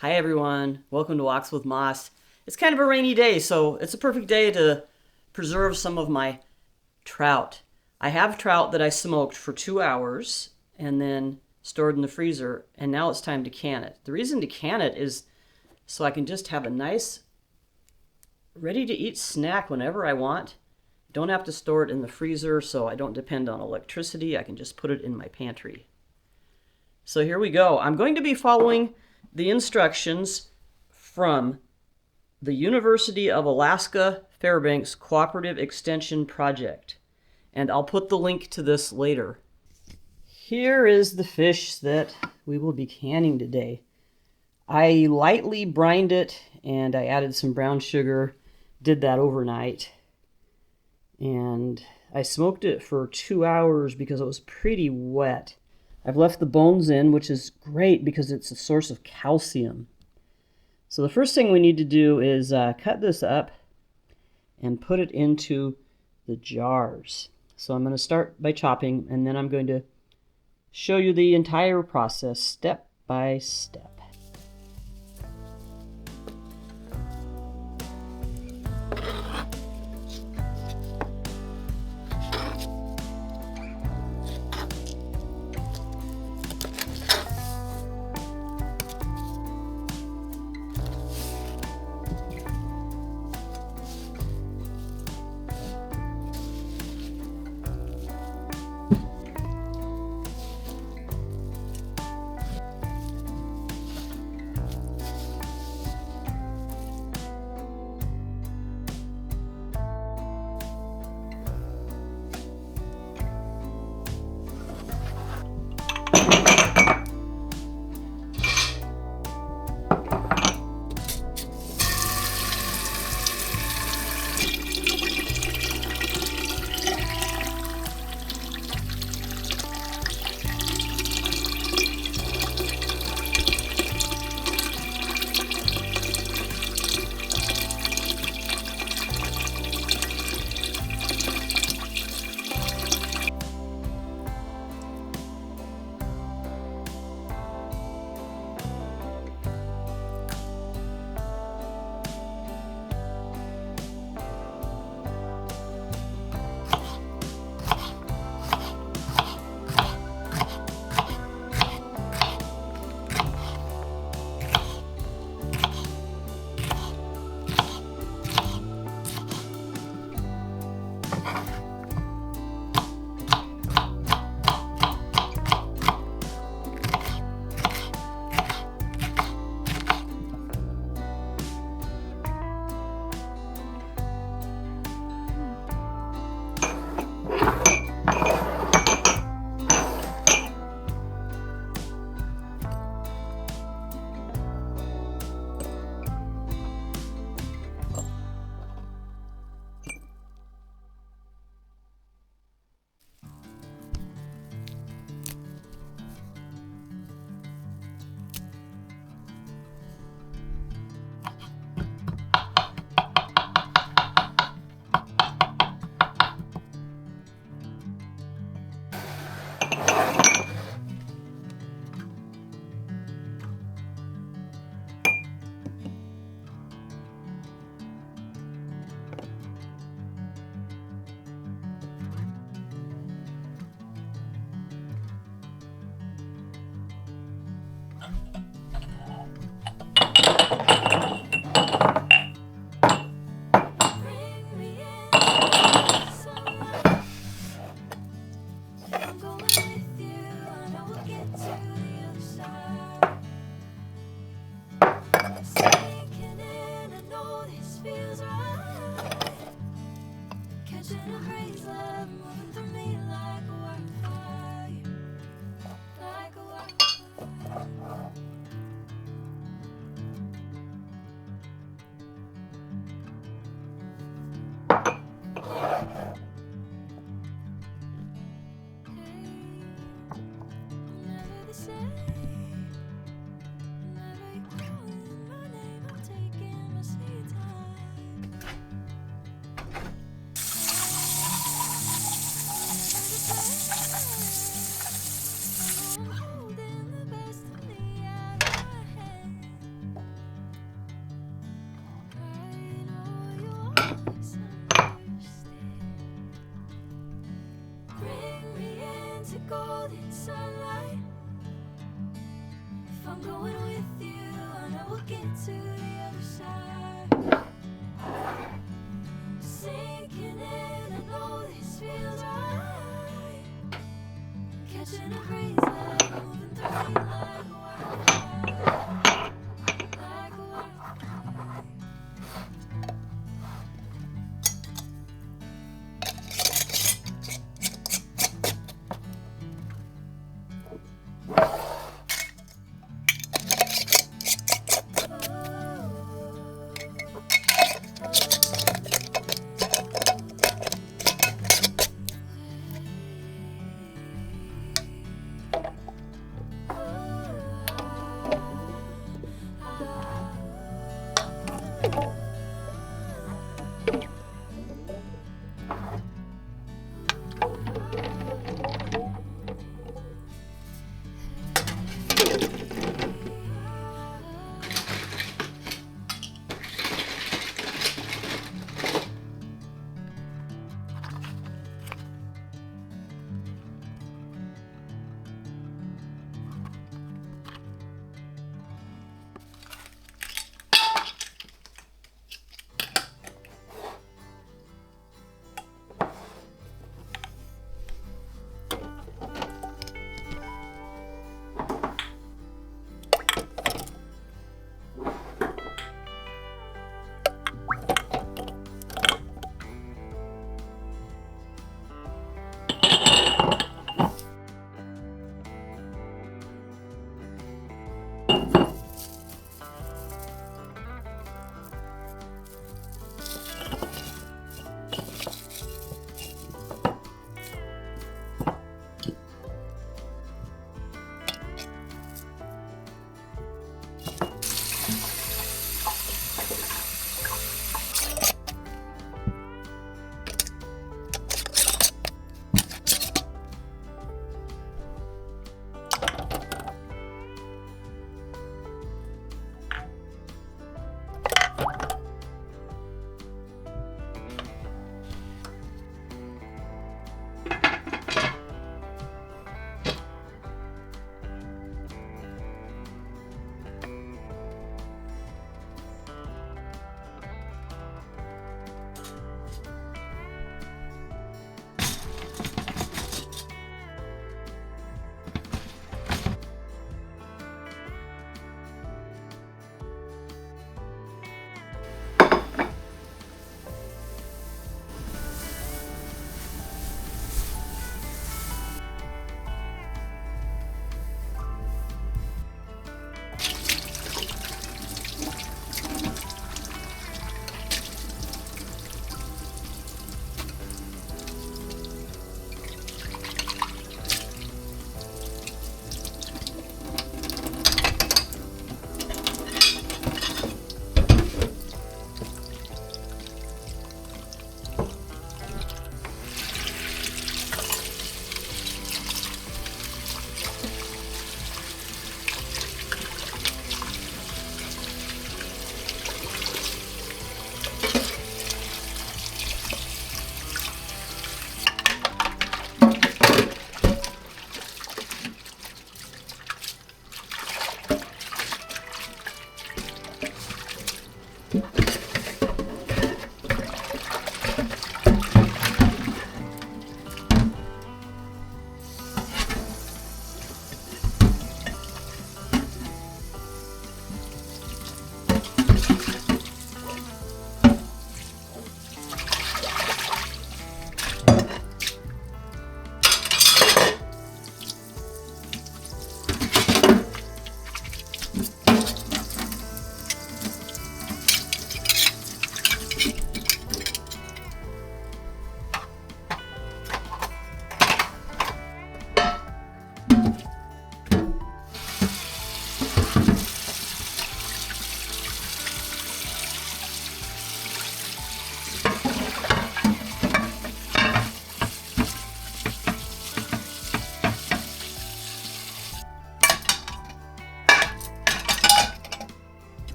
Hi everyone, welcome to Walks with Moss. It's kind of a rainy day, so it's a perfect day to preserve some of my trout. I have trout that I smoked for 2 hours and then stored in the freezer, and now it's time to can it. The reason to can it is so I can just have a nice, ready-to-eat snack whenever I want. Don't have to store it in the freezer, so I don't depend on electricity. I can just put it in my pantry. So here we go. I'm going to be following the instructions from the University of Alaska Fairbanks Cooperative Extension Project. And I'll put the link to this later. Here is the fish that we will be canning today. I lightly brined it and I added some brown sugar, did that overnight. And I smoked it for 2 hours because it was pretty wet. I've left the bones in, which is great because it's a source of calcium. So the first thing we need to do is cut this up and put it into the jars. So I'm going to start by chopping, and then I'm going to show you the entire process step by step. sunlight. If I'm going with you, I know we'll get to the